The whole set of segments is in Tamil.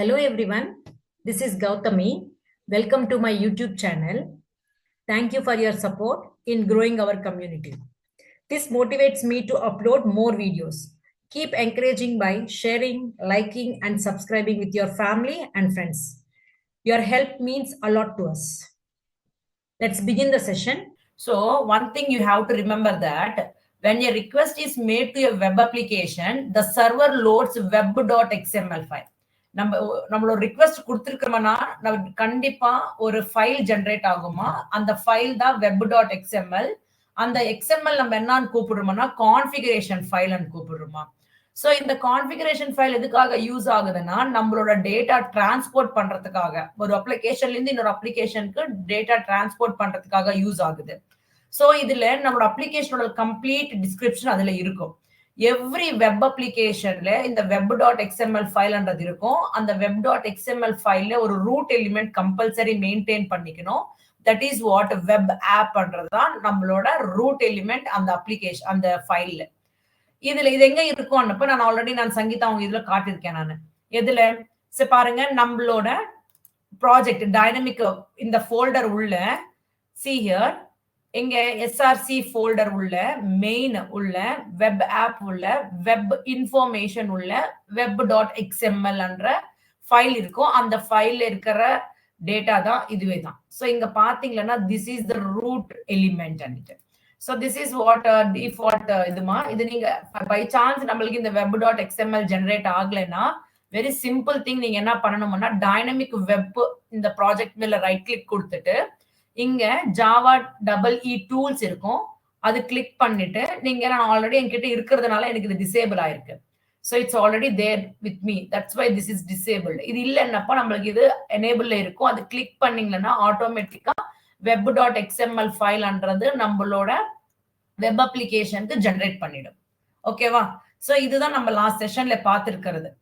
Hello everyone, this is Gautami. Welcome to my YouTube channel. Thank you for your support in growing our community. This motivates me to upload more videos. Keep encouraging by sharing, liking, and subscribing with your family and friends. Your help means a lot to us. Let's begin the session. So one thing you have to remember that when a request is made to a web application, the server loads web.xml file. நம்மளோட ரிக்வெஸ்ட் கொடுத்துருக்கோம்னா கண்டிப்பா ஒரு ஃபைல் ஜென்ரேட் ஆகுமா, அந்த ஃபைல் தான் web.xml. அந்த XML நம்ம என்னன்னு கூப்பிடுறோம்னா கான்ஃபிகரேஷன் ஃபைல் கூப்பிடுறோமா. ஸோ இந்த கான்ஃபிகரேஷன் ஃபைல் எதுக்காக யூஸ் ஆகுதுன்னா நம்மளோட டேட்டா டிரான்ஸ்போர்ட் பண்றதுக்காக, ஒரு அப்ளிகேஷன்ல இருந்து இன்னொரு அப்ளிகேஷனுக்கு டேட்டா டிரான்ஸ்போர்ட் பண்றதுக்காக யூஸ் ஆகுது. ஸோ இதுல நம்மளோட அப்ளிகேஷனோட கம்ப்ளீட் டிஸ்கிரிப்ஷன் அதுல இருக்கும். எவ்ரி வெப் அப்ளிகேஷன்ல இந்த web.xml ஃபைல்ன்றது இருக்கும். அந்த web.xml ஃபைல்ல ஒரு ரூட் எலிமெண்ட் கம்பல்சரி மெயின்டைன் பண்ணிக்கணும். தட் இஸ் வாட் வெப் ஆப்ன்றது தான் நம்மளோட ரூட் எலிமெண்ட் அந்த அப்ளிகேஷன் அந்த ஃபைல்ல. இதுல இது எங்க இருக்கும்னப்ப நான் சங்கீதா அவங்க இதுல காட்டிருக்கேன். நான் எதுல பாருங்க, நம்மளோட ப்ராஜெக்ட் டைனமிக் இந்த ஃபோல்டர் உள்ள see here எங்க SRC ஃபோல்டர் உள்ள மெயின் உள்ள வெப் ஆப் உள்ள வெப் இன்ஃபர்மேஷன் உள்ள web.xml என்ற ஃபைல் இருக்கும். அந்த ஃபைல்ல இருக்கிற டேட்டா தான் இதுவே தான். ஸோ இங்க பாத்தீங்கன்னா this is the root element அன்னிட்டு. So this is what default இதுமா. இது நீங்க by chance நம்மளுக்கு இந்த web.xml ஜெனரேட் ஆகலைன்னா வெரி சிம்பிள் திங், நீங்க என்ன பண்ணணும்னா டைனமிக் வெப் இந்த ப்ராஜெக்ட் மேல ரைட் கிளிக் கொடுத்துட்டு இங்க ஜாவா EE டூல்ஸ் இருக்கும், அது கிளிக் பண்ணிட்டு நீங்க நான் ஆல்ரெடி என்கிட்ட இருக்கிறதுனால எனக்கு இது டிசேபிள் ஆயிருக்கு. So it's already there with me, that's why this is disabled. இது இல்லைன்னப்போ நம்மளுக்கு இது எனேபிள்ல இருக்கும். அது கிளிக் பண்ணீங்கன்னா ஆட்டோமேட்டிக்கா web.xml ஃபைல்ன்றது நம்மளோட வெப் அப்ளிகேஷனுக்கு ஜெனரேட் பண்ணிடும். ஓகேவா? சோ இதுதான் நம்ம லாஸ்ட் செஷன்ல பார்த்திருக்கிறது.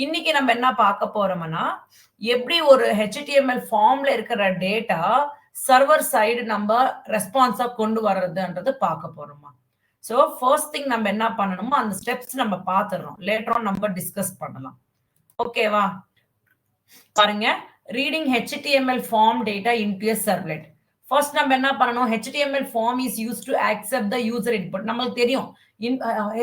இன்னைக்கு நம்ம என்ன பார்க்க போறோம்னா எப்படி ஒரு HTML ஃபார்ம்ல இருக்கிற டேட்டா சர்வர் சைடு நம்ம ரெஸ்பான்ஸா கொண்டு வர்றதுன்றது பார்க்க போறோமா. சோ ஃபர்ஸ்ட் திங் நம்ம என்ன பண்ணணுமோ அந்த ஸ்டெப்ஸ் நம்ம பார்த்துறோம். லேட்டர் ஆன் நம்ம டிஸ்கஸ் பண்ணலாம். ஓகேவா? பாருங்க, reading HTML form data into a servlet. First நம்ம என்ன பண்ணணும், HTML form is used to accept the user input. நமக்கு தெரியும்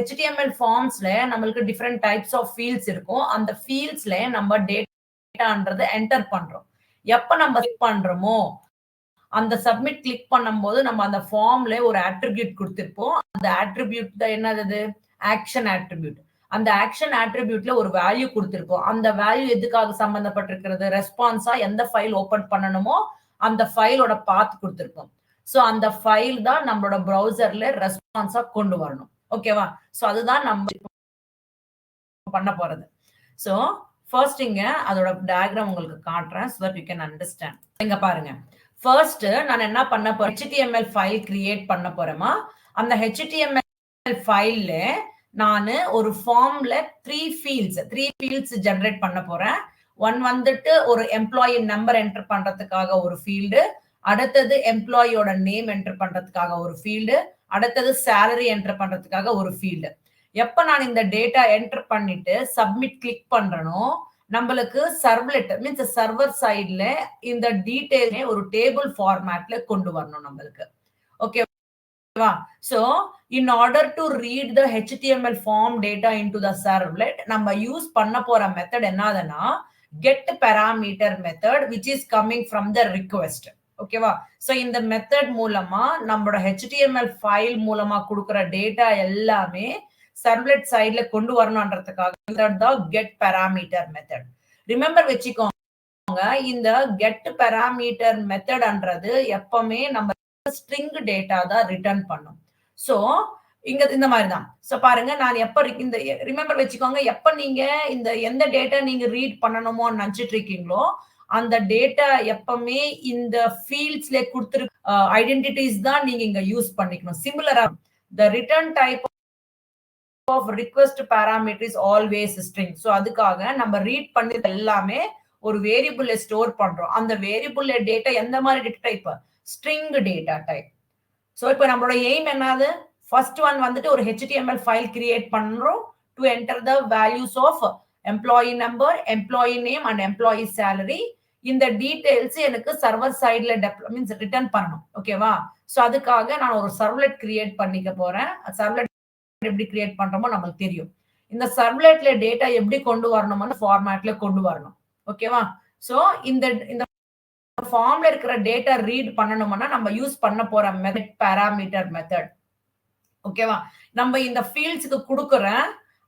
HTML ஃபார்ம்ஸ்ல நம்மளுக்கு டிஃபரெண்ட் டைப்ஸ் ஆஃப் ஃபீல்ட்ஸ் இருக்கும். அந்த ஃபீல்ட்ஸ்ல நம்ம டேட்டான்றது என்டர் பண்றோம். எப்ப நம்ம பண்றோமோ அந்த சப்மிட் கிளிக் பண்ணும்போது நம்ம அந்த ஃபார்ம்ல ஒரு அட்ரிபியூட் கொடுத்திருப்போம். அந்த அட்ரிபியூட் தான் என்னது, ஆக்ஷன் அட்ரிபியூட். அந்த ஆக்ஷன் அட்ரிபியூட்ல ஒரு வேல்யூ கொடுத்திருப்போம். அந்த வேல்யூ எதுக்காக சம்பந்தப்பட்டிருக்கிறது, ரெஸ்பான்ஸா எந்த ஃபைல் ஓபன் பண்ணணுமோ அந்த ஃபைலோட பாத் கொடுத்திருப்போம். சோ அந்த ஃபைல் தான் நம்மளோட ப்ரௌசர்ல ரெஸ்பான்ஸா கொண்டு வரணும். ஓகேவா? சோ அதுதான் நம்ம பண்ண போறது. சோ ஃபர்ஸ்ட் இங்க அதோட டயகிராம் உங்களுக்கு காட்டுறேன் so that you can understand. இங்க பாருங்க, ஃபர்ஸ்ட் நான் என்ன பண்ண போறேன், HTML ஃபைல் கிரியேட் பண்ண போறேமா. அந்த HTML ஃபைல்ல நான் ஒரு ஃபார்ம்ல 3 ஃபீல்ட்ஸ் ஜெனரேட் பண்ண போறேன். ஒன் வந்துட்டு ஒரு எம்ப்ளாயி நம்பர் என்டர் பண்றதுக்காக ஒரு ஃபீல்டு, அடுத்தது எம்ப்ளாயியோட நேம் என்டர் பண்றதுக்காக ஒரு ஃபீல்டு, அடுத்தது சேலரி என்டர் பண்றதுக்காக ஒரு ஃபீல்டு. எப்ப நான் இந்த டேட்டா என்டர் பண்ணிட்டு சப்மிட் கிளிக் பண்றனோ நம்மளுக்கு சர்வ்லெட் மீன்ஸ் சர்வர் சைட்ல இந்த டீடைல்ஸ் ஒரு டேபிள் ஃபார்மேட்ல கொண்டு வரணும் நம்மளுக்கு. ஓகேவா? So in order to read the HTML form data into the servlet நம்ம யூஸ் பண்ண போற மெத்தட் என்னதுன்னா get parameter method which is coming from the request. ஓகேவா? சோ இந்த மெத்தட் மூலமா நம்மளோட HTML ஃபைல் மூலமா கொடுக்கிற டேட்டா எல்லாமே சர்வ்லெட் சைடுல கொண்டு வரணும்ன்றதுக்காக தான் get parameter method. ரிமெம்பர் வெச்சுக்கோங்க, இந்த get parameter methodன்றது எப்பவுமே நம்ம ஸ்ட்ரிங் டேட்டா தான் ரிட்டர்ன் பண்ணும். சோ இங்க இந்த மாதிரி தான். சோ பாருங்க, நான் எப்ப இந்த ரிமெம்பர் வெச்சுக்கோங்க, எப்ப நீங்க இந்த எந்த டேட்டா நீங்க ரீட் பண்ணணுமோ நினைச்சிட்டு இருக்கீங்களோ அந்த டேட்டா எப்பவுமே இந்த ஃபீல்ட்ஸ்ல கொடுத்திருக்க ஐடென்டிட்டிஸ் தான் நீங்க இங்க யூஸ் பண்ணிக்கணும். சிமிலரா the return type of request parameter is always string. So அதுக்காக நம்ம ரீட் பண்ணது எல்லாமே ஒரு வேரியபிள்ல ஸ்டோர் பண்றோம். அந்த வேரியபிள்ல டேட்டா எந்த மாதிரி data type, string data type. So இப்போ நம்மளோட எய்ம் என்னது, ஃபர்ஸ்ட் ஒன் வந்துட்டு ஒரு HTML ஃபைல் கிரியேட் பண்றோம் to enter the values of employee number, employee name and employee salary. இந்த டீடைல்ஸ் எனக்கு சர்வர் சைட்ல மீன்ஸ் ரிட்டர்ன் பண்ணணும். ஓகேவா? சோ அதுக்காக நான் ஒரு சர்வ்லெட் கிரியேட் பண்ணிக்க போறேன். சர்வ்லெட் எப்படி கிரியேட் பண்றோமோ நமக்கு தெரியும். இந்த சர்வ்லெட்ல டேட்டா எப்படி கொண்டு வரணும்னு ஃபார்மேட்ல கொண்டு வரணும். ஓகேவா? சோ இந்த ஃபார்ம்ல இருக்கிற டேட்டா ரீட் பண்ணணும்னா நம்ம யூஸ் பண்ண போற மெத்தட் பாராமீட்டர் மெத்தட். ஓகேவா? நம்ம இந்த ஃபீல்ட்ஸ்க்கு கொடுக்கிற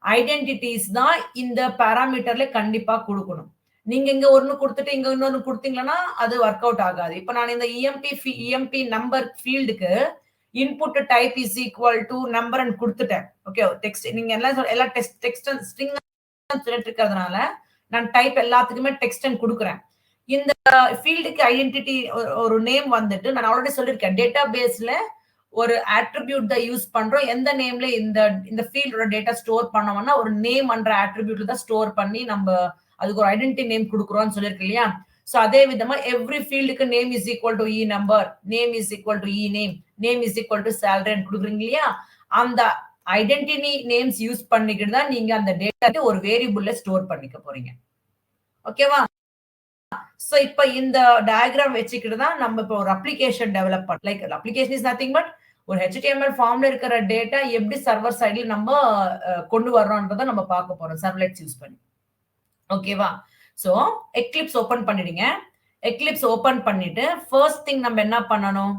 ஐடென்டிட்டிஸ் தான் இந்த பாராமீட்டர்ல கண்டிப்பா கொடுக்கணும். நீங்க இங்க ஒன்னு கொடுத்துட்டு இங்க இன்னொன்னு கொடுத்தீங்கன்னா அது ஒர்க் அவுட் ஆகாது. இப்ப நான் இந்த இஎம்பி நம்பர் ஃபீல்டுக்கு input type is equal to number கொடுத்துட்டேன். ஓகே, டெக்ஸ்ட் நீங்க எல்லா டெக்ஸ்ட் ஸ்ட்ரிங் சொல்லிட்டு இருக்கிறதுனால நான் டைப் எல்லாத்துக்குமே டெக்ஸ்ட் கொடுக்குறேன். இந்த ஃபீல்டுக்கு ஐடென்டிட்டி ஒரு நேம் வந்துட்டு நான் ஆல்ரெடி சொல்லியிருக்கேன். டேட்டா பேஸ்ல ஒரு ஆட்ரிபியூட் தான் யூஸ் பண்றோம். எந்த நேம்ல இந்த ஃபீல்டோட டேட்டா ஸ்டோர் பண்ணோம்னா ஒரு நேம் என்ற ஆட்ரிபியூட்ல தான் ஸ்டோர் பண்ணி நம்ம அதுக்கு ஒரு ஐடென்டிட்டி நேம் கொடுக்குறோம்னு சொல்லியிருக்கு இல்லையா? சோ அதே விதமா எவ்ரி ஃபீல்டுக்கு name is equal to E number, name is equal to E name, name is equal to salary கொடுக்குறீங்க இல்லையா? அந்த ஐடென்டிட்டி நேம்ஸ் யூஸ் பண்ணிக்கிட்டு தான் நீங்க அந்த டேட்டா ஒரு வேரியபிள்ல ஸ்டோர் பண்ணிக்க போறீங்க. ஓகேவா? சோ இப்ப இந்த டயக்ராம் வச்சுக்கிட்டு தான் நம்ம இப்போ ஒரு அப்ளிகேஷன் டெவலப் பண்ண. Like application is nothing but ஒரு HTML ஃபார்ம்ல இருக்கிற டேட்டா எப்படி சர்வர் சைடுல நம்ம கொண்டு வர்றோம்ன்றத நம்ம பார்க்க போறோம் சர்வ்லெட்ஸ் யூஸ் பண்ணி. ஓகேவா? சோ எக்லிப்ஸ் ஓபன் பண்ணிடுங்க. எக்லிப்ஸ் ஓபன் பண்ணிட்டு ஃபர்ஸ்ட் திங் நம்ம என்ன பண்ணணும்?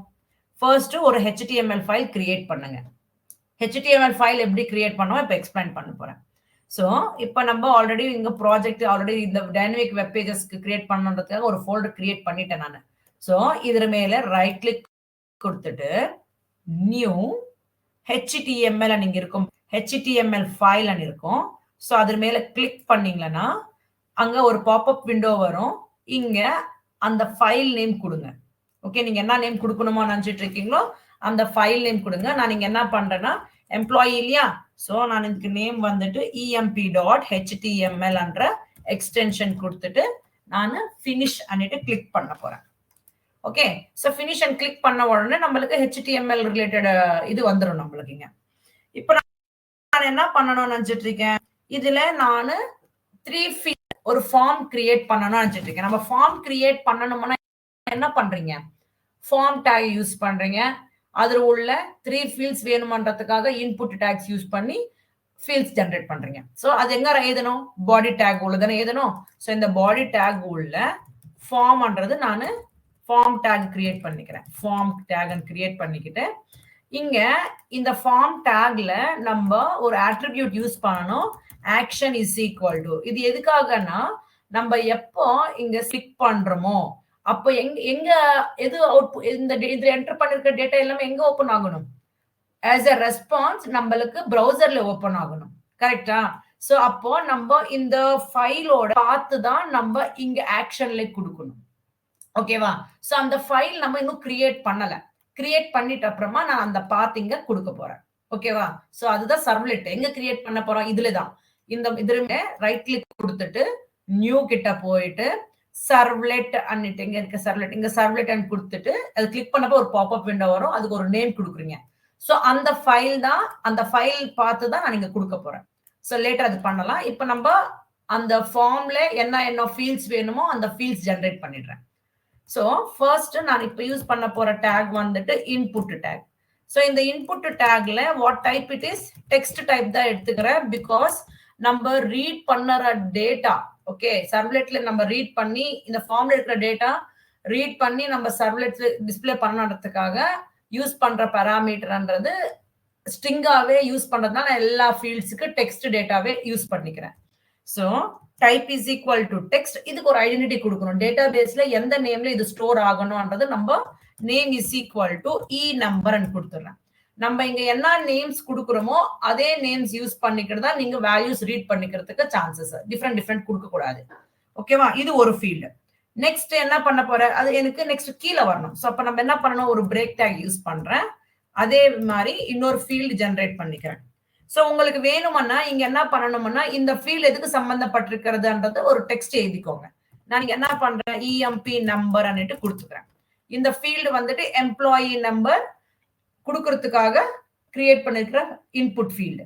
ஃபர்ஸ்ட் ஒரு HTML ஃபைல் கிரியேட் பண்ணுங்க. HTML ஃபைல் எப்படி கிரியேட் பண்ணுவோம் இப்ப எக்ஸ்பிளைன் பண்ண போறேன். சோ இப்ப நம்ம ஆல்ரெடி இங்க ப்ராஜெக்ட் ஆல்ரெடி இந்த டைனமிக் வெப் பேஜஸ்க்கு கிரியேட் பண்ணணும்ன்றதுக்காக ஒரு ஃபோல்டர் கிரியேட் பண்ணிட்டேன் நான். சோ இதுல மேல ரைட் கிளிக் கொடுத்துட்டு நியூ HTML நீங்க இருக்கும் HTML ஃபைல் இருக்கும். சோ அது மேல கிளிக் பண்ணீங்கன்னா அங்க ஒரு பாப்அப் விண்டோ வரும். இங்க அந்த ஃபைல் நேம் கொடுங்க. ஓகே, நீங்க என்ன நேம் கொடுக்கணுமோ நினைச்சிட்டு இருக்கீங்களோ அந்த ஃபைல் நேம் கொடுங்க. நான் இங்க என்ன பண்றேன்னா எம்ப்ளாயி இல்லையா? சோ நான் இதுக்கு நேம் வந்துட்டு emp.html என்ற எக்ஸ்டென்ஷன் கொடுத்துட்டு நான் finish பண்ணிட்டு கிளிக் பண்ண போறேன். Okay, so finish and click பண்ண உடனே நம்மளுக்கு HTML ரிலேட்டட் இது வந்துரும் நம்மளுக்கு இங்க. இப்போ நான் என்ன பண்ணணும்னு நினைச்சிட்டு இருக்கேன், இதுல நான் 3 ஃபீல்ட் ஒரு ஃபார்ம் கிரியேட் பண்ணணும்னு நினைச்சிட்டு இருக்கேன். நம்ம ஃபார்ம் கிரியேட் பண்ணணும்னா என்ன பண்றீங்க? ஃபார்ம் டேக் யூஸ் பண்றீங்க. அதுல உள்ள 3 ஃபீல்ட்ஸ் வேணும்ன்றதுக்காக இன்புட் டேக்ஸ் யூஸ் பண்ணி ஃபீல்ட்ஸ் ஜெனரேட் பண்றீங்க. சோ அது எங்க எழுதணும்? பாடி டேக் உள்ள தானே எழுதணும். சோ இந்த பாடி டேக் உள்ள ஃபார்ம்ன்றது நான் ஃபார்ம் டேக் கிரியேட் பண்ணிக்கிறேன். ஃபார்ம் டேக் கிரியேட் பண்ணிக்கிட்டு இங்க இந்த ஃபார்ம் டேக்ல நம்ம ஒரு ஆட்ரிபியூட் யூஸ் பண்ணணும். Action is equal to. இது எதுக்காகனா நம்ம எப்போ இங்க கிளிக் பண்றோமோ அப்போ எங்க எது அவுட்புட் இந்த இதுல என்டர் பண்ணிருக்க டேட்டா எல்லாமே எங்க ஓபன் ஆகணும்? as a response நம்மளுக்கு browserல ஓபன் ஆகணும். கரெக்ட்டா? சோ அப்போ நம்ம இந்த ஃபைலோட பாத் தான் நம்ம இங்க ஆக்ஷன்ல கொடுக்கணும். ஓகேவா? சோ அந்த ஃபைல் நம்ம இன்னும் கிரியேட் பண்ணல. கிரியேட் பண்ணிட்ட அப்புறமா நான் அந்த பாத் இங்க கொடுக்க போறேன். ஓகேவா? சோ அதுதான் சர்வ்லெட். எங்க கிரியேட் பண்ண போறோம்? இதுல தான். இந்த இதுல ரைட் கிளிக் கொடுத்துட்டு நியூ கிட்ட போயிட்டு சர்வ்லெட் அன்னிட்டு இங்க இருக்க சர்வ்லெட் இங்க சர்வ்லெட் அண்ட் கொடுத்துட்டு அது கிளிக் பண்ணப்போ ஒரு பாப்அப் விண்டோ வரும். அதுக்கு ஒரு நேம் கொடுக்குறீங்க. சோ அந்த ஃபைல் தான் அந்த ஃபைல் பார்த்து தான் நான் இங்க கொடுக்க போறேன். சோ லேட்டர் அது பண்ணலாம். இப்போ நம்ம அந்த ஃபார்ம்ல என்ன ஃபீல்ட்ஸ் வேணுமோ அந்த ஃபீல்ட்ஸ் ஜெனரேட் பண்ணிடுறேன். சோ ஃபர்ஸ்ட் நான் இப்போ யூஸ் பண்ண போற டேக் வந்துட்டு இன்புட் டேக். சோ இந்த இன்புட் டேக்ல what type it is? Text type தான் எடுத்துக்கிறேன். பிகாஸ் நம்ம ரீட் பண்ணுற டேட்டா ஓகே சர்வ்லெட்ல நம்ம ரீட் பண்ணி இந்த ஃபார்ம்ல இருக்கிற டேட்டா ரீட் பண்ணி நம்ம சர்வ்லெட்ல டிஸ்ப்ளே பண்ணறதுக்காக யூஸ் பண்ற பாராமீட்டர்ன்றது ஸ்ட்ரிங்காவே யூஸ் பண்றதுனால நான் எல்லா ஃபீல்ட்ஸ்க்கு டெக்ஸ்ட் டேட்டாவே யூஸ் பண்ணிக்கிறேன். So type is equal to text. இதுக்கு ஒரு ஐடென்டிட்டி கொடுக்கணும். டேட்டா பேஸ்ல எந்த நேம்ல இது ஸ்டோர் ஆகணும்ன்றது நம்ம நேம் இஸ் ஈக்குவல் டு இ நம்பர்னு கொடுத்துறேன். நம்ம இங்க என்ன நேம்ஸ் கொடுக்குறோமோ அதே நேம்ஸ் யூஸ் பண்ணிக்கிட்டு தான் நீங்க வேல்யூஸ் ரீட் பண்ணிக்கிறதுக்கு சான்சஸ். டிஃப்ரெண்ட் கொடுக்க கூடாது. ஓகேவா? இது ஒரு ஃபீல்டு. நெக்ஸ்ட் என்ன பண்ண போற? அது எனக்கு நெக்ஸ்ட் கீழே வரணும். சோ அப்ப நம்ம என்ன பண்ணணும்? ஒரு பிரேக் டேக் யூஸ் பண்றேன். அதே மாதிரி இன்னொரு ஃபீல்டு ஜெனரேட் பண்ணிக்கிறேன். சோ உங்களுக்கு வேணும்னா இங்க என்ன பண்ணணும்னா இந்த ஃபீல்ட் எதுக்கு சம்பந்தப்பட்டிருக்கிறதுன்றது ஒரு டெக்ஸ்ட் எழுதிக்கோங்க. நான் இங்க என்ன பண்றேன்? இஎம்பி நம்பர் அன்னிட்டு கொடுத்துக்கிறேன். இந்த ஃபீல்டு வந்துட்டு எம்ப்ளாயி நம்பர் கொடுக்கறதுக்காக கிரியேட் பண்ணிருக்கிற இன்புட் ஃபீல்டு.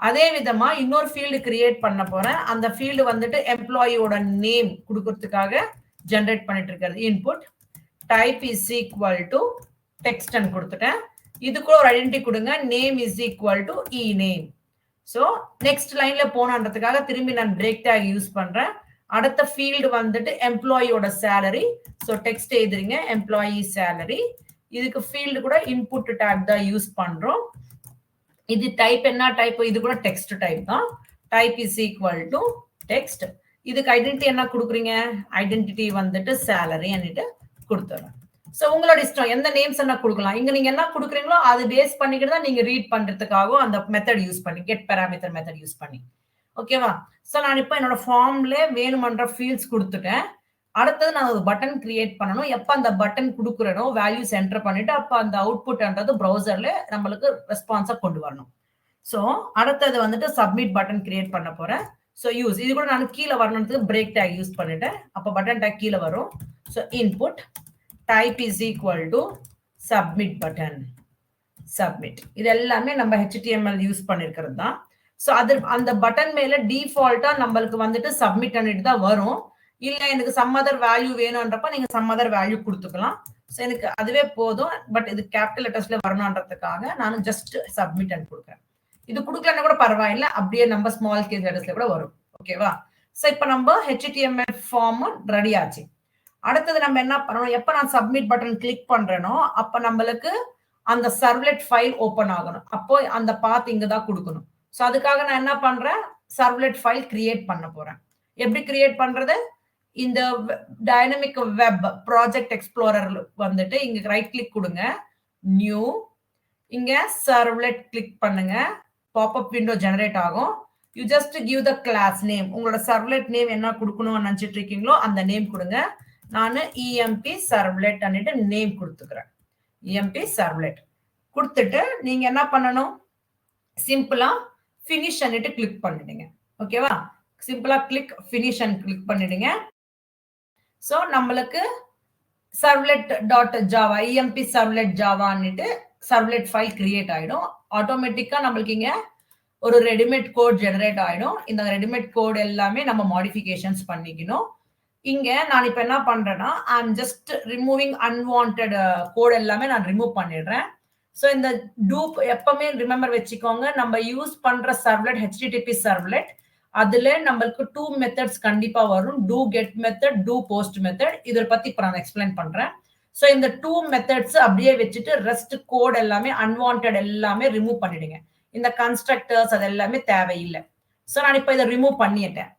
அதே விதமா இன்னொரு ஃபீல்டு கிரியேட் பண்ண போறேன். அந்த ஃபீல்டு வந்துட்டு எம்ப்ளாயியோட நேம் கொடுக்கறதுக்காக ஜெனரேட் பண்ணிட்டு இருக்கிறது. Input type is equal to text கொடுத்துட்டேன். இதுக்குள்ள ஒரு ஐடென்டிட்டி கொடுங்க. Name is equal to E name. So next லைன்ல போனன்றதுக்காக திரும்பி நான் பிரேக் டேக் யூஸ் பண்றேன். அடுத்த ஃபீல்டு வந்துட்டு எம்ப்ளாயியோட சேலரி. ஸோ டெக்ஸ்ட் எழுதுறீங்க எம்ப்ளாயி சேலரி. இதுக்கு ஃபீல்டு கூட இன்புட் டேக் தான் யூஸ் பண்றோம். இது டைப் என்ன டைப்? இது கூட டெக்ஸ்ட் டைப் தான். Type is equal to text. இதுக்கு ஐடென்டிட்டி என்ன கொடுக்குறீங்க? ஐடென்டிட்டி வந்துட்டு சேலரி அன்னிட்டு கொடுத்துறேன். ஸோ உங்களோட இஷ்டம் எந்த நேம்ஸ் என்ன கொடுக்கலாம். இங்க நீங்க என்ன கொடுக்குறீங்களோ அது பேஸ் பண்ணிக்கிட்டு தான் நீங்க ரீட் பண்றதுக்காகவும் அந்த மெத்தட் யூஸ் பண்ணி கெட் பேராமீட்டர் மெத்தட் யூஸ் பண்ணி. ஓகேவா? ஸோ நான் இப்போ என்னோட ஃபார்ம்ல வேணுமன்ற ஃபீல்ட்ஸ் கொடுத்துட்டேன். அடுத்தது நான் ஒரு பட்டன் கிரியேட் பண்ணணும். எப்ப அந்த பட்டன் கொடுக்குறனோ வேல்யூஸ் என்டர் பண்ணிட்டு அப்ப அந்த அவுட்புட்ன்றது ப்ரௌசர்ல நம்மளுக்கு ரெஸ்பான்ஸா கொண்டு வரணும். ஸோ அடுத்தது வந்துட்டு சப்மிட் பட்டன் கிரியேட் பண்ண போறேன். ஸோ யூஸ் இது கூட நான் கீழே வரணுன்றதுக்கு பிரேக் டேக் யூஸ் பண்ணிட்டேன். அப்ப பட்டன் டேக் கீழே வரும். So input type is equal to submit button. Submit இது எல்லாமே நம்ம HTML யூஸ் பண்ணிருக்கிறது தான். ஸோ அது அந்த பட்டன் மேல டிஃபால்ட்டா நம்மளுக்கு வந்துட்டு சப்மிட் பண்ணிட்டு தான் வரும். இல்ல எனக்கு சம் அதர் வேல்யூ வேணும்ன்றப்ப நீங்க சம் அதர் வேல்யூ கொடுத்துக்கலாம். ஸோ எனக்கு அதுவே போதும். பட் இது கேபிட்டல் லெட்டர்ஸ்ல வரணும்ன்றதுக்காக நான் ஜஸ்ட் சப்மிட் கொடுக்குறேன். இது கொடுக்கலன்னா கூட பரவாயில்ல, அப்படியே நம்ம ஸ்மால் கேஸ் லெட்டர்ஸ்ல கூட வரும். ஓகேவா? ஸோ இப்போ நம்ம HTML ஃபார்ம் ரெடி ஆச்சு. அடுத்தது நம்ம என்ன பண்ணணும்? எப்ப நான் சப்மிட் பட்டன் கிளிக் பண்றேனோ அப்ப நம்மளுக்கு அந்த சர்வ்லெட் ஃபைல் ஓபன் ஆகணும். அப்போ அந்த பாத் இங்க தான் கொடுக்கணும். ஸோ அதுக்காக நான் என்ன பண்றேன்? சர்வ்லெட் ஃபைல் கிரியேட் பண்ண போறேன். எப்படி கிரியேட் பண்றது? இந்த டைனமிக் வெப் ப்ராஜெக்ட் எக்ஸ்ப்ளோரர் வந்துட்டு இங்க ரைட் கிளிக் கொடுங்க, நியூ, இங்க சர்வ்லெட் கிளிக் பண்ணுங்க, பாப்அப் விண்டோ ஜெனரேட் ஆகும். You just give the class name. உங்களோட சர்வ்லெட் நேம் என்ன கொடுக்கணும்னு நினைச்சிட்டு இருக்கீங்களோ அந்த நேம் கொடுங்க. நான் EMP சர்வ்லெட் அன்னிட்டு நேம் கொடுத்துக்கிறேன். EMP சர்வ்லெட் கொடுத்துட்டு நீங்க என்ன பண்ணணும்? சிம்பிளா ஃபினிஷ் அன்னிட்டு கிளிக் பண்ணிடுங்க. ஓகேவா? சிம்பிளா கிளிக் ஃபினிஷ் அண்ட் கிளிக் பண்ணிடுங்க. ஸோ நம்மளுக்கு servlet dot Java EMP servlet ஜாவான்னுட்டு சர்வ்லெட் ஃபைல் கிரியேட் ஆயிடும். ஆட்டோமேட்டிக்கா நம்மளுக்கு இங்க ஒரு ரெடிமேட் கோட் ஜெனரேட் ஆயிடும். இந்த ரெடிமேட் கோட் எல்லாமே நம்ம மாடிஃபிகேஷன்ஸ் பண்ணிக்கணும். இங்க நான் இப்ப என்ன பண்றேன்னா I'm just removing unwanted code எல்லாமே நான் ரிமூவ் பண்ணிடுறேன். ஸோ இந்த டூப் எப்பவுமே ரிமெம்பர் வச்சுக்கோங்க. நம்ம யூஸ் பண்ற சர்வ்லெட் HTTP சர்வ்லெட் அதுல நம்மளுக்கு 2 மெத்தட்ஸ் கண்டிப்பா வரும். Do get method, do post method. இதை பத்தி இப்ப நான் எக்ஸ்பிளைன் பண்றேன். ஸோ இந்த 2 மெத்தட்ஸ் அப்படியே வச்சுட்டு ரெஸ்ட் கோட் எல்லாமே அன்வான்டட் எல்லாமே ரிமூவ் பண்ணிடுங்க. இந்த கன்ஸ்ட்ரக்டர்ஸ் அது எல்லாமே தேவையில்லை. ஸோ நான் இப்ப இதை ரிமூவ் பண்ணிட்டேன்.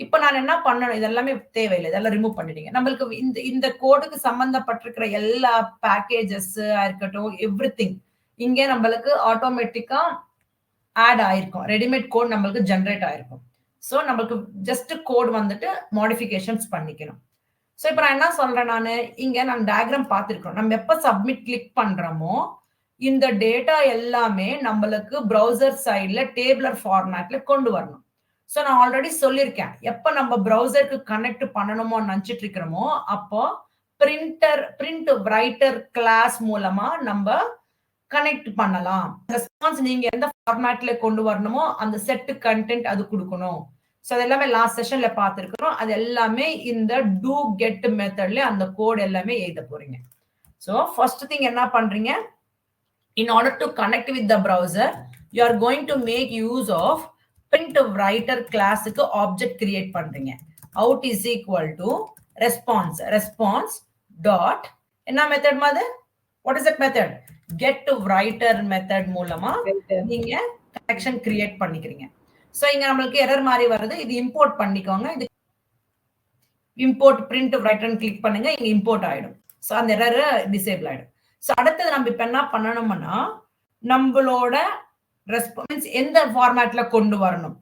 இப்ப நான் என்ன பண்ணணும்? இதெல்லாமே தேவையில்லை, இதெல்லாம் ரிமூவ் பண்ணிடுங்க. நம்மளுக்கு இந்த கோடுக்கு சம்பந்தப்பட்டிருக்கிற எல்லா பேக்கேஜஸ் இருக்கட்டும், எவ்ரிதிங் இங்கே நம்மளுக்கு ஆட்டோமேட்டிக்கா ஆட் ஆயிருக்கும். ரெடிமேட் கோட் நம்மளுக்கு ஜெனரேட் ஆயிருக்கும். ஸோ நம்மளுக்கு ஜஸ்ட் கோட் வந்துட்டு மாடிஃபிகேஷன்ஸ் பண்ணிக்கணும். ஸோ இப்போ நான் என்ன சொல்றேன்? இங்க நான் டயக்ராம் பார்த்திருக்கோம். நம்ம எப்ப சப்மிட் கிளிக் பண்றோமோ இந்த டேட்டா எல்லாமே நம்மளுக்கு ப்ரௌசர் சைட்ல டேபிளர் ஃபார்மேட்ல கொண்டு வரணும். ஸோ நான் ஆல்ரெடி சொல்லியிருக்கேன். எப்ப நம்ம ப்ரௌசருக்கு கனெக்ட் பண்ணணுமோ நினைச்சிட்டு இருக்கிறோமோ அப்போ பிரிண்ட் ரைட்டர் கிளாஸ் மூலமா நம்ம கனெக்ட் பண்ணலாம். ரெஸ்பான்ஸ் நீங்க எந்த ஃபார்மேட்ல கொண்டு வரணுமோ அந்த செட் கண்டென்ட் அது கொடுக்கணும். ஸோ அது எல்லாமே லாஸ்ட் செஷன்ல பார்த்திருக்கிறோம். அது எல்லாமே இந்த டூ கெட் மெத்தட்ல அந்த கோட் எல்லாமே எழுத போறீங்க. ஸோ ஃபர்ஸ்ட் திங் என்ன பண்றீங்க? In order to connect with the browser, you are going to make use of print writer class க்கு object create பண்றீங்க. out is equal to response dot என்ன மெத்தட் மாதிரி? what is that method? get writer method மூலமா நீங்க கனெக்ஷன் கிரியேட் பண்ணிக்கிறீங்க. சோ இங்க நமக்கு எரர் மாதிரி வருது. இது இம்போர்ட் பண்ணிக்கோங்க. இது இம்போர்ட் print writer கிளிக் பண்ணுங்க. இங்க இம்போர்ட் ஆயிடும். சோ அந்த எரர் டிசேபிள் ஆயிடும். சோ அடுத்தது நம்ம இப்ப என்ன பண்ணணும்னா நம்மளோட ரெஸ்பான்ஸ் எந்த ஃபார்மேட்ல கொண்டு வரணும்.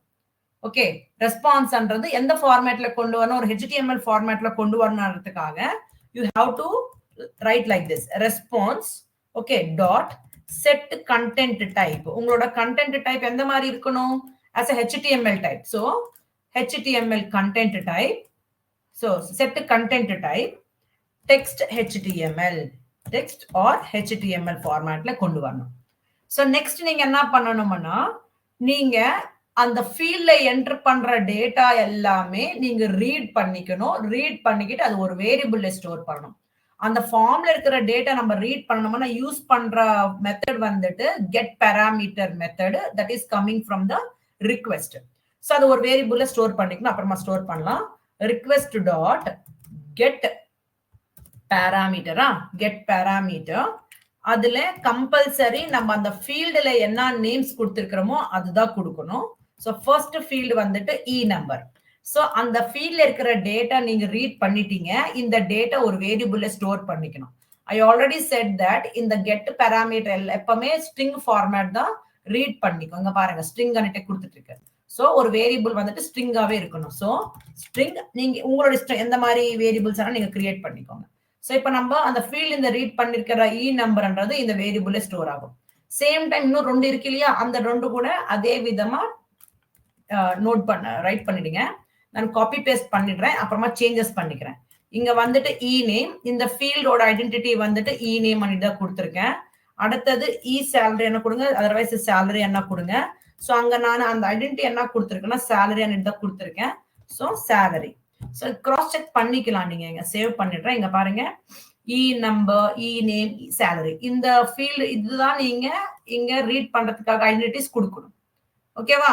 ஓகே, ரெஸ்பான்ஸ்ன்றது எந்த ஃபார்மேட்ல கொண்டு வரணும்? ஒரு HTML ஃபார்மேட்ல கொண்டு வரணும்ன்றதுக்காக you have to write like this response okay dot set content type. உங்களோட content type எந்த மாதிரி இருக்கணும்? as a HTML type. So HTML content type. So set content type text HTML, text or HTML ஃபார்மேட்ல கொண்டு வரணும். சோ நெக்ஸ்ட் நீங்க என்ன பண்ணணும்னா நீங்க அந்த ஃபீல்ட்ல என்டர் பண்ற டேட்டா எல்லாமே நீங்க ரீட் பண்ணிக்கணும். ரீட் பண்ணிக்கிட்டு அது ஒரு வேரியபிள்ல ஸ்டோர் பண்ணணும். அந்த ஃபார்ம்ல இருக்கிற டேட்டா நம்ம ரீட் பண்ணணும்னா யூஸ் பண்ற மெத்தட் வந்துட்டு get parameter method that is coming from the request. So அது ஒரு வேரியபிள்ல ஸ்டோர் பண்ணிக்கணும். அப்புறமா ஸ்டோர் பண்ணலாம். ரிக்வெஸ்ட் டாட் கெட் பாராமீட்டரா கெட் பாராமீட்டர். அதுல கம்பல்சரி நம்ம அந்த ஃபீல்டுல என்ன நேம்ஸ் கொடுத்திருக்கிறோமோ அதுதான் கொடுக்கணும். ஸோ ஃபர்ஸ்ட் ஃபீல்டு வந்துட்டு இ நம்பர். ஸோ அந்த ஃபீல்ட்ல இருக்கிற டேட்டா நீங்க ரீட் பண்ணிட்டீங்க. இந்த டேட்டா ஒரு வேரியபிள்ல ஸ்டோர் பண்ணிக்கணும். ஐ ஆல்ரெடி செட் தட் இந்த கெட் பாராமீட்டர் எப்பவுமே ஸ்ட்ரிங் ஃபார்மேட் தான் ரீட் பண்ணிக்கோ. இங்க பாருங்க ஸ்ட்ரிங் அன்னிட்டே கொடுத்துட்டு இருக்கு. ஸோ ஒரு வேரியபிள் வந்துட்டு ஸ்ட்ரிங்காவே இருக்கணும். ஸோ ஸ்ட்ரிங் நீங்க உங்களோட எந்த மாதிரி வேரியபிள்ஸ் நீங்க கிரியேட் பண்ணிக்கோங்க. ஸோ இப்போ நம்ம அந்த ஃபீல்ட் இந்த ரீட் பண்ணிருக்கிற இ நம்பர்ன்றது இந்த வேரியபிள்ல ஸ்டோர் ஆகும். சேம் டைம் இன்னும் 2 இருக்கு இல்லையா, அந்த 2 கூட அதே விதமா ரைட் பண்ணிடுங்க. நான் காப்பி பேஸ்ட் பண்ணிடுறேன். அப்புறமா சேஞ்சஸ் பண்ணிக்கிறேன். இங்க வந்துட்டு இ நேம், இந்த ஃபீல்டோட ஐடென்டிட்டி வந்துட்டு இ நேம் பண்ணிட்டு தான் கொடுத்துருக்கேன். அடுத்தது இ சேலரி என்ன கொடுங்க, அதர்வைஸ் சேலரி என்ன கொடுங்க. ஸோ அங்க நான் அந்த ஐடென்டிட்டி என்ன கொடுத்துருக்கேன்னா சேலரி அன்னிட்டு தான் கொடுத்துருக்கேன். So salary. So cross check பண்ணிக்கலாம். நீங்க இங்க சேவ் பண்ணிடுறேன். இங்க பாருங்க இ நம்பர், இ நேம், சேலரி. இந்த ஃபீல்டு இதுதான் நீங்க இங்க ரீட் பண்றதுக்காக ஐடென்டிட்டிஸ் கொடுக்கணும். ஓகேவா?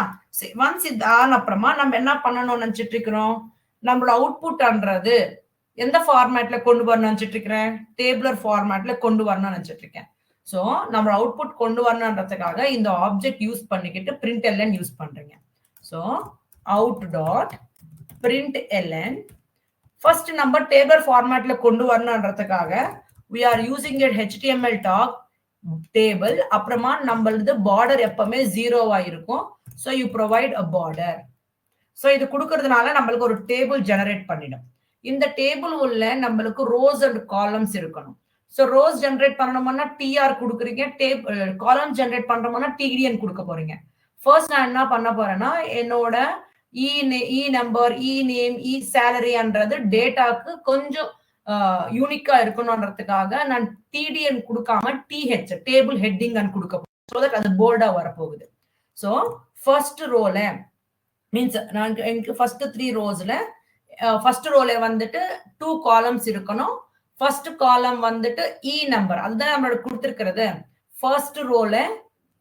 ஒன்ஸ் இது ஆன அப்புறமா நம்ம என்ன பண்ணணும்னு நினைச்சிட்டு இருக்கிறோம், நம்மளோட அவுட்புட்ன்றது எந்த ஃபார்மேட்ல கொண்டு வரணும்னு நினைச்சிட்டு இருக்கிறேன், டேபிளர் ஃபார்மேட்ல கொண்டு வரணும்னு நினைச்சிட்டு இருக்கேன். ஸோ நம்ம அவுட்புட் கொண்டு வரணுன்றதுக்காக இந்த ஆப்ஜெக்ட் யூஸ் பண்ணிக்கிட்டு println யூஸ் பண்றீங்க. So out dot println first நம்ம டேபிள் ஃபார்மேட்ல கொண்டு வரணும்ன்றதுக்காக we are using a HTML tag table. அப்புறமா நம்மளது பார்டர் எப்பவுமே 0வா இருக்கும். So you provide a border. So இது கொடுக்கறதுனால நம்மளுக்கு ஒரு டேபிள் ஜெனரேட் பண்ணிடும். இந்த டேபிள் உள்ள நம்மளுக்கு ரோஸ் அண்ட் காலம்ஸ் இருக்கணும். ஸோ ரோஸ் ஜெனரேட் பண்ணணும்னா டிஆர் கொடுக்குறீங்க, காலம் ஜெனரேட் பண்றோம்னா டிடிஎன் கொடுக்க போறீங்க. ஃபர்ஸ்ட் நான் என்ன பண்ண போறேன்னா என்னோட இ நம்பர், இ நேம், இ சேலரின்றது டேட்டாக்கு கொஞ்சம் யூனிக்கா இருக்கணும்ன்றதுக்காக நான் டிடிஎன் கொடுக்காம டிஹெச் டேபிள் ஹெட்டிங் கொடுக்க போறேன். ஸோ தட் அது போல்டா வரப்போகுது. ஸோ ஃபர்ஸ்ட் ரோல மீன்ஸ் நான் எனக்கு ஃபர்ஸ்ட் 3 ரோஸ்ல ஃபர்ஸ்ட் ரோல வந்துட்டு 2 காலம்ஸ் இருக்கணும். ஃபர்ஸ்ட் காலம் வந்துட்டு இ நம்பர், அதுதான் நம்மளோட கொடுத்துருக்கிறது. ஃபர்ஸ்ட் ரோல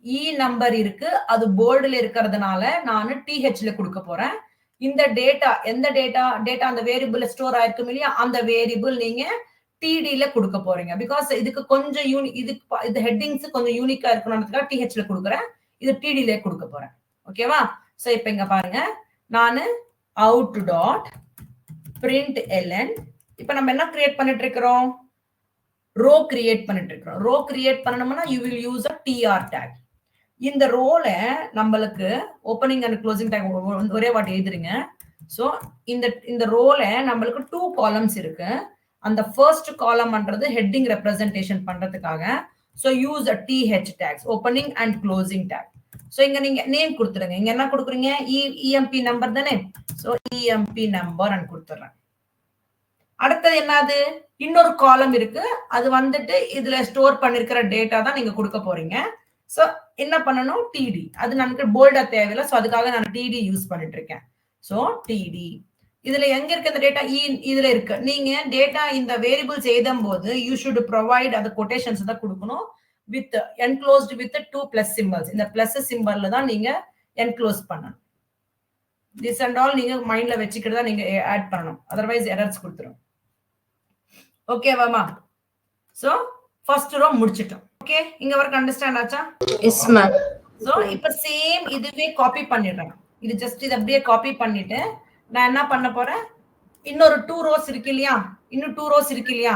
இ நம்பர் இருக்கு, அது போல்டுல இருக்கிறதுனால நான் டிஹெச்ல கொடுக்க போறேன். இந்த டேட்டா எந்த டேட்டா அந்த வேரியபிள்ல ஸ்டோர் ஆயிருக்கும் இல்லையா, அந்த வேரியபிள் நீங்க டிடில கொடுக்க போறீங்க. பிகாஸ் இதுக்கு கொஞ்சம் இது ஹெட்டிங்ஸ் கொஞ்சம் யூனிக்கா இருக்கணும்ன்றதுக்காக டிஹெச்ல கொடுக்குறேன். இது டிடில கொடுக்க போறேன். ஓகேவா? சோ இப்போ இங்க பாருங்க நான் அவுட் டாட் println. இப்போ நம்ம என்ன கிரியேட் பண்ணிட்டு இருக்கிறோம், ரோ கிரியேட் பண்ணிட்டு இருக்கிறோம். ரோ கிரியேட் பண்ணணும்னா you will use a tr tag. இந்த ரோல நம்மளுக்கு ஓப்பனிங் அண்ட் க்ளோசிங் டேக் ஒரே வாட்டி எழுதுறீங்க. ஸோ இந்த ரோல நம்மளுக்கு 2 காலம்ஸ் இருக்கு. அந்த ஃபர்ஸ்ட் காலம்ன்றது ஹெட்டிங் ரெப்ரசன்டேஷன் பண்றதுக்காக so use a TH tags, opening and closing tag. So இங்க நீங்க நேம் கொடுத்துருங்க. இங்க என்ன கொடுக்குறீங்க, இஎம்பி நம்பர் தானே. ஸோ இஎம்பி நம்பர் கொடுத்துறேன். அடுத்தது என்னது, இன்னொரு காலம் இருக்கு, அது வந்துட்டு இதுல ஸ்டோர் பண்ணிருக்கிற டேட்டா தான் நீங்க கொடுக்க போறீங்க. சோ என்ன பண்ணணும், டிடி. அது நமக்கு போல்டா தேவையில்லை. சோ அதுக்காக நான் டிடி யூஸ் பண்ணிட்டு இருக்கேன். சோ டிடி இதுல எங்க இருக்கு இந்த டேட்டா, இதுல இருக்கு. நீங்க டேட்டா இந்த வேரியபிள்ஸ் எழுதும் போது யூ ஷுட் ப்ரொவைட் அந்த கொட்டேஷன்ஸ் தான் கொடுக்கணும் with enclosed with 2 plus symbols. இந்த பிளஸ் சிம்பல்ல தான் நீங்க என்க்ளோஸ் பண்ணணும். திஸ் அண்ட் ஆல் நீங்க மைண்ட்ல வச்சுக்கிட்டு தான் நீங்க ஆட் பண்ணணும், அதர்வைஸ் எரர்ஸ் கொடுத்துரும். ஓகேவாமா? சோ ஃபர்ஸ்ட் ரோ முடிச்சிட்டோம். ஓகே, இங்க வரைக்கும் அண்டர்ஸ்டாண்ட் ஆச்சா? Yes ma'am. சோ இப்போ சேம் இதுவே காப்பி பண்ணிடுறேன். இது ஜஸ்ட் இது அப்படியே காப்பி பண்ணிட்டு நான் என்ன பண்ண போறேன், இன்னொரு 2 ரோஸ் இருக்கு இல்லையா, இன்னும் 2 ரோஸ் இருக்கு இல்லையா,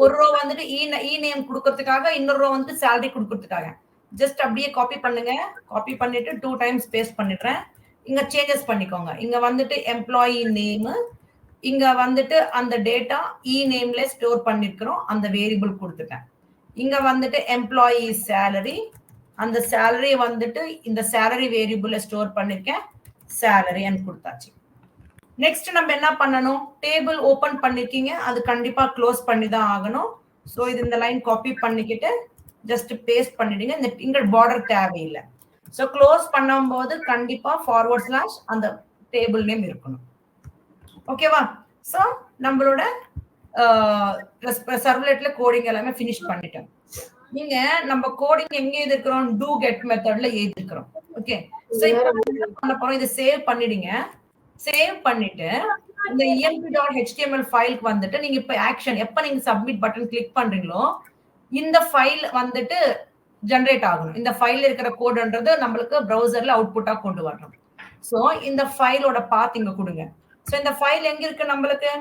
ஒரு ரோ வந்துட்டு இ நேம் கொடுக்கிறதுக்காக, இன்னொரு ரோ வந்து சேலரி கொடுக்கிறதுக்காக ஜஸ்ட் அப்படியே காப்பி பண்ணுங்க. காப்பி பண்ணிட்டு 2 டைம்ஸ் பேஸ்ட் பண்ணிடுறேன். இங்க சேஞ்சஸ் பண்ணிக்கோங்க. இங்க வந்துட்டு எம்ப்ளாயி நேம், இங்க வந்துட்டு அந்த டேட்டா இ நேம்ல ஸ்டோர் பண்ணிருக்கிறோம், அந்த வேரியபிள் கொடுத்துட்டேன். இங்க வந்துட்டு எம்ப்ளாயி சேலரி, அந்த சேலரி வந்துட்டு இந்த சேலரி வேரியபிள்ல ஸ்டோர் பண்ணிருக்கேன், சேலரி கொடுத்தாச்சு. நெக்ஸ்ட் நம்ம என்ன பண்ணணும், டேபிள் ஓபன் பண்ணிருக்கீங்க, அது கண்டிப்பா க்ளோஸ் பண்ணி தான் ஆகணும். சோ இது இந்த லைன் காப்பி பண்ணிக்கிட்டு ஜஸ்ட் பேஸ்ட் பண்ணிடுங்க. இங்க பார்டர் தேவையில்லை. ஸோ க்ளோஸ் பண்ணும்போது கண்டிப்பா ஃபார்வர்ட் ஸ்லாஷ் அந்த டேபிள் நேம் இருக்கணும். ஓகேவா? ஸோ நம்மளோட சர்வ்லெட்ல கோடிங் எல்லாமே ஃபினிஷ் பண்ணிட்டோம். நீங்க நம்ம கோடிங் எங்க எழுதிருக்கிறோம்? டூ கெட் மெத்தட்ல எழுதிருக்கிறோம். ஓகே, சோ இப்போ என்ன பண்ண போறோம்? இதை சேவ் பண்ணிடுங்க. சேவ் பண்ணிட்டு இந்த emp.html ஃபைலுக்கு வந்துட்டு நீங்க இப்ப ஆக்ஷன் எப்ப நீங்க சப்மிட் பட்டன் கிளிக் பண்றீங்களோ இந்த ஃபைல் வந்துட்டு ஜெனரேட் ஆகணும். இந்த ஃபைல்ல இருக்கிற கோடுன்றது நம்மளுக்கு பிரவுசர்ல அவுட்புட்டா கொண்டு வரணும். சோ இந்த ஃபைலோட பாத் இங்க கொடுங்க. சோ இந்த ஃபைல் எங்க இருக்கு நம்மளுக்கு?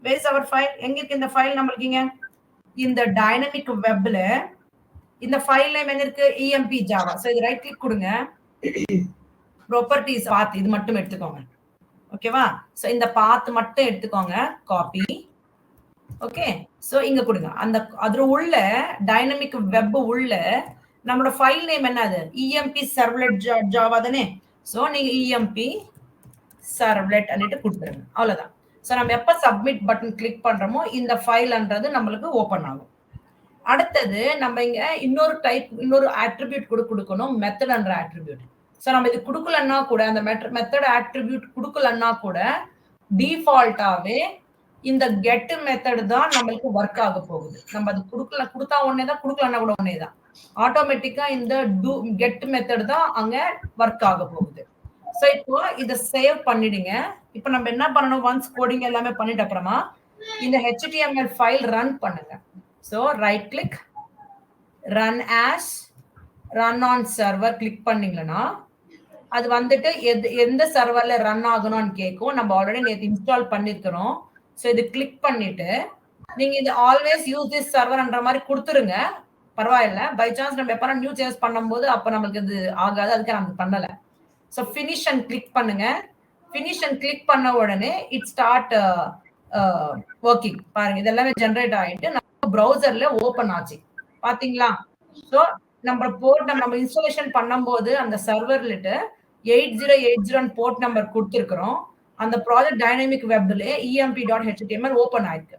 Where is our file? எங்க இருக்கு இந்த ஃபைல் நம்மளுக்கு? இங்க இந்த டைனமிக் வெப்ல இந்த ஃபைல் நேம் என்ன இருக்கு? emp java. சோ இது ரைட் கிளிக் கொடுங்க. ப்ராப்பர்ட்டீஸ் பாத் இது மட்டும் எடுத்துக்கோங்க. ஓகேவா? சோ இந்த பாத் மட்டும் எடுத்துக்கோங்க. காப்பி. ஓகே, சோ இங்க கொடுங்க. அந்த அதுல உள்ள டைனமிக் வெப் உள்ள நம்மளோட ஃபைல் நேம் என்னது? emp servlet java தானே? சோ நீங்க emp servlet அன்னிட்டு கொடுத்துருங்க. அவ்வளவுதான். சோ நம்ம எப்ப சப்மிட் பட்டன் கிளிக் பண்றோமோ இந்த ஃபைல்ன்றது நம்மளுக்கு ஓபன் ஆகும். அடுத்தது நம்ம இங்க இன்னொரு அட்ரிபியூட் கூட கொடுக்கணும். மெத்தட்ன்ற அட்ரிபியூட். சோ நம்ம இது கொடுக்கலன்னா கூட அந்த மெத்தட் அட்ரிபியூட் கொடுக்கலன்னா கூட டிஃபால்ட்டாவே இந்த கெட் மெத்தட் தான் நம்மளுக்கு ஒர்க் ஆக போகுது. நம்ம அது கொடுத்தா ஒன்னே தான், கொடுக்கலன்னா கூட ஒன்னே தான். ஆட்டோமேட்டிக்கா இந்த கெட் மெத்தட் தான் அங்க ஒர்க் ஆக போகுது. சோ இப்போ இதை சேவ் பண்ணிடுங்க. இப்போ நம்ம என்ன பண்ணணும்? ஒன்ஸ் கோடிங் எல்லாமே பண்ணிட்ட அப்புறமா இந்த HTML ஃபைல் ரன் பண்ணுங்க. So right click, run as, run on server click பண்ணீங்களா அது வந்துட்டு எந்த சர்வர்ல ரன் ஆகணும்னு கேட்கும். நம்ம ஆல்ரெடி நேத்து இன்ஸ்டால் பண்ணிருக்கிறோம். ஸோ இது கிளிக் பண்ணிட்டு நீங்க இது ஆல்வேஸ் யூஸ் திஸ் சர்வர்ன்ற மாதிரி கொடுத்துருங்க. பரவாயில்ல. பை சான்ஸ் நம்ம எப்ப நியூ சேஞ்ச் பண்ணும்போது அப்ப நமக்கு இது ஆகாது. அதுக்கு நம்ம பண்ணல. ஸோ ஃபினிஷ் அண்ட் கிளிக் பண்ணுங்க. ஃபினிஷ் அண்ட் கிளிக் பண்ண உடனே இட் ஸ்டார்ட் ஒர்க்கிங். பாருங்க இது எல்லாமே ஜெனரேட் ஆயிட்டு நம்ம ப்ரௌசர்ல ஓபன் ஆச்சு. பாத்தீங்களா? சோ நம்ம இன்ஸ்டாலேஷன் பண்ணும்போது அந்த சர்வர்லிட்டு 8080 போர்ட் நம்பர் கொடுத்திருக்கிறோம். அந்த ப்ராஜெக்ட் டைனமிக் வெப்ல emp.html ஓபன் ஆயிருக்கு.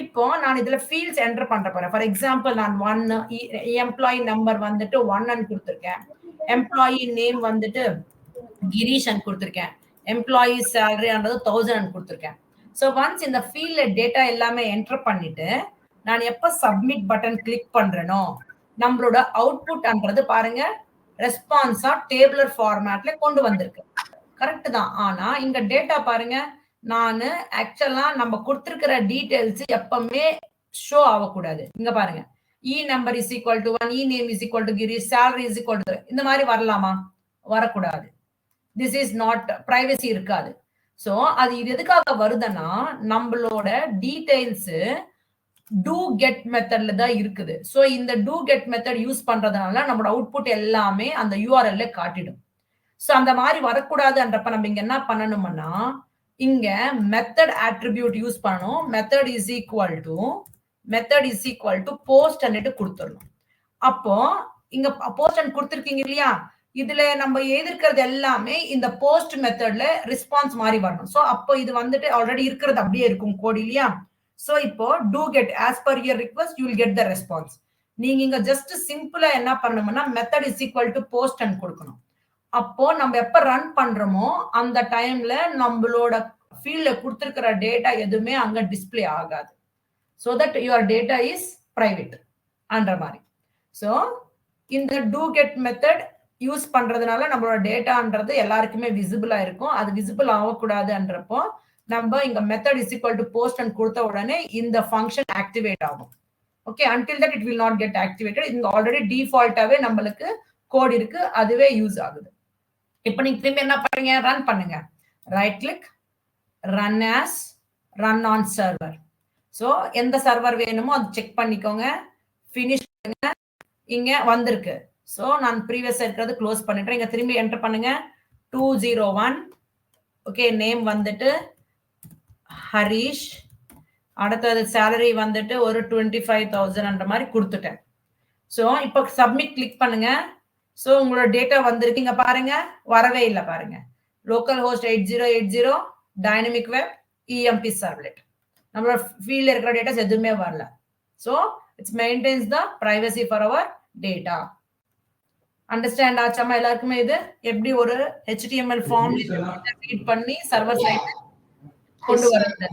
இப்போ நான் இதுல ஃபீல்ட்ஸ் என்டர் பண்ற போறேன். ஃபார் எக்ஸாம்பிள் நான் 1 எம்ப்ளாயி நம்பர் வந்துட்டு 1 கொடுத்திருக்கேன். எம்ப்ளாயி நேம் வந்துட்டு கிரீஷன் கொடுத்திருக்கேன். எம்ப்ளாயி சேலரின்றது 1000 கொடுத்திருக்கேன். சோ ஒன்ஸ் இந்த ஃபீல்ட்ல டேட்டா எல்லாமே என்டர் பண்ணிட்டு நான் எப்ப சப்மிட் பட்டன் கிளிக் பண்றேனோ நம்மளோட அவுட்புட்ன்றது பாருங்க ரெஸ்பான்ஸா டேபிளர் ஃபார்மேட்ல கொண்டு வந்திருக்கு. கரெக்ட் தான். ஆனா இங்க டேட்டா பாருங்க நான் ஆக்சுவலா நம்ம கொடுத்திருக்கிற டீடைல்ஸ் எப்பவுமே ஷோ ஆகக்கூடாது. இங்க பாருங்க E number is equal to 1, E name is equal to Giri, salary is equal to இந்த மாதிரி வரலாமா? வரக்கூடாது. திஸ் இஸ் நாட் பிரைவசி இருக்காது. சோ அது இது எதுக்காக வருதுன்னா நம்மளோட டீடைல்ஸ் டூ கெட் மெத்தட்ல தான் இருக்குது. சோ இந்த டூ கெட் மெத்தட் யூஸ் பண்றதுனால நம்மளோட அவுட்புட் எல்லாமே அந்த யூஆர்எல்ல காட்டிடும். சோ அந்த மாதிரி வரக்கூடாதுன்றப்ப நம்ம இங்க என்ன பண்ணணும்னா இங்க மெத்தட் அட்ரிபியூட் யூஸ் பண்ணணும். Method is equal to post அன்னிட்டு கொடுத்துடணும். அப்போ இங்க போஸ்ட் அண்ட் கொடுத்துருக்கீங்க இல்லையா? இதுல நம்ம எழுதிருக்கிறது எல்லாமே இந்த போஸ்ட் மெத்தட்ல ரெஸ்பான்ஸ் மாதிரி வரணும். சோ அப்போ இது வந்துட்டு ஆல்ரெடி இருக்கிறது அப்படியே இருக்கும் கோட் இல்லையா? சோ இப்போ do get as per your request you will get the response. நீங்க இங்க ஜஸ்ட் சிம்பிளா என்ன பண்ணணும்னா method is equal to post and கொடுக்கணும். அப்போ நம்ம எப்ப ரன் பண்றோமோ அந்த டைம்ல நம்மளோட ஃபீல்ட்ல கொடுத்திருக்கிற டேட்டா எதுவுமே அங்க டிஸ்ப்ளே ஆகாது. so that your data is private அந்த மாதிரி. சோ இந்த do get மெத்தட் யூஸ் பண்றதுனால நம்மளோட டேட்டான்றது எல்லாருக்குமே விசிபிளா இருக்கும். அது விசிபிள் ஆகக்கூடாதுன்றப்போ நம்ம இங்க method is equal to post and கொடுத்த உடனே இந்த ஃபங்க்ஷன் ஆக்டிவேட் ஆகும். Okay, until that it will not get activated. இங்க ஆல்ரெடி டிஃபால்ட்டாவே நம்மளுக்கு கோட் இருக்கு, அதுவே யூஸ் ஆகுது. இப்போ நீங்க திரும்பி என்ன பண்ணுங்க? ரன் பண்ணுங்க. Right click, run as, run on server. So எந்த சர்வர் வேணுமோ அது செக் பண்ணிக்கோங்க. ஃபினிஷ் பண்ணுங்க. இங்க வந்திருக்கு. சோ நான் ப்ரீவியஸ் இருக்கிறது க்ளோஸ் பண்ணிட்டேன். இங்க திரும்பி என்டர் பண்ணுங்க 201. ஓகே, நேம் வந்துட்டு ஹரிஷ். அடுத்தது சேலரி வந்துட்டு ஒரு 25,000 மாதிரி கொடுத்துட்டேன். சோ இப்போ சப்மிட் கிளிக் பண்ணுங்க. சோ உங்களோட டேட்டா வந்திருக்கு. இங்க பாருங்க வரவே இல்லை. பாருங்க local host 8080 dynamic web emp servlet. நம்மளோட ஃபீல்ட்ல இருக்கிற டேட்டாஸ் எதுவுமே வரல. So it's maintains the privacy for our data. Understand ஆச்சாமா எல்லாருக்குமே இது எப்படி ஒரு HTML ஃபார்ம்ல ரீட் பண்ணி சர்வர் சைட் கொண்டு வரது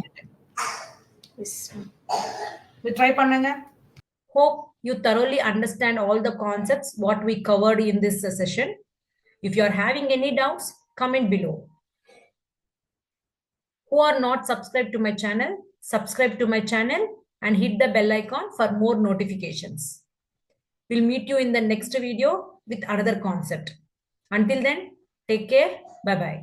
ட்ரை பண்ணுங்க. Hope you thoroughly understand all the concepts what we covered in this session. If you are having any doubts, comment below. Who are not subscribed to my channel, subscribe to my channel and hit the bell icon for more notifications. We'll meet you in the next video with another concept. Until then, take care. Bye-bye.